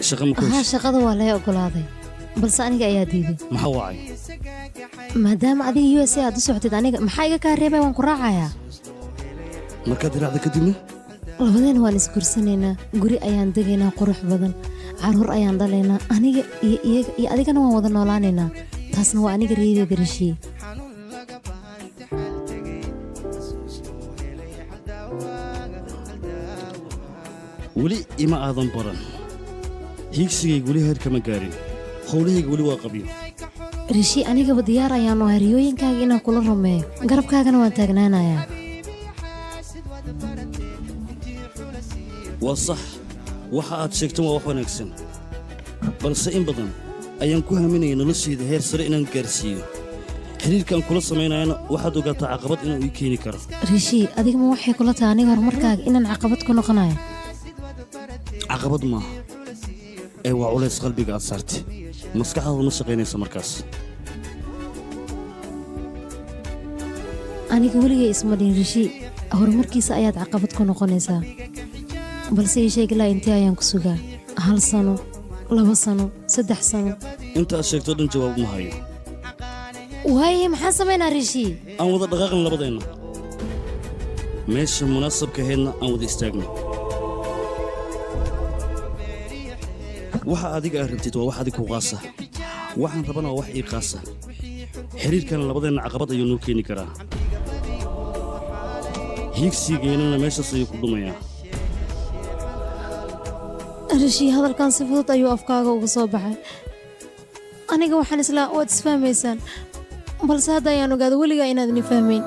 shaqo ma ku ها heshay shaqada waa la ogolaaday balse aniga ayaa diiday maxaa wacay maadaama adiga USA aad u socotid aniga maxaa iga kaa reebay waan ku raacayaa markaad raacda kadibna labadeen waan isgursanaynaa guri ayaan degaynaa qurux badan caruur ayaan dhalaynaa aniga iyo iyaga iyo adigana waan wada noolaanaynaa taasna waa aniga riyadeeda rishii weli ima aadan baran hiigsigayga weli heer kama gaarin howlahayga weli waa qabyo rishii anigaba diyaar ayaan u haryooyinkaaga inaan kula rumeeyo garabkaagana waan taagnaanayaa waa sax waxa aad sheegtan waa wax wanaagsan balse in badan ayaan ku haminaya noloshayda heer sare inaan gaarsiiyo xiriirkaan kula samaynayana waxaad ogaataa caqabad inuu ii keeni karo rishii adigama waxay kula tahay aniga horumarkaaga inaan caqabad ku noqonayo caqabad maaha ee waa culays qalbiga aad saartay maskaxdaadu ma shaqaynaysa markaas aniga weligay isma dhihin rishii horumarkiisa ayaad caqabad ku noqonaysaa balse ii sheeg ilaa intee ayaan ku sugaa 1 sano 2 sano 3 sano inta aad sheegto dhan jawaab uma hayo waaye maxaan samaynaa rishii aan wada dhaqaaqin labadeenna meesha munaasabka ahaydna aan wada istaagno waxa adiga aad rabtid waa wax adig ku qaasa waxaan rabana waa wax ii qaasa xiriirkana labadeenna caqabad ayuu noo keeni karaa hiigsigeennana meeshaas ayuu ku dhumayaa rishii hadalkan si fudud ayuu afkaaga uga soo baxay aniga waxaan islaa waad isfahmaysaan balse hadda ayaan ogaada weligaa inaad ni fahmayn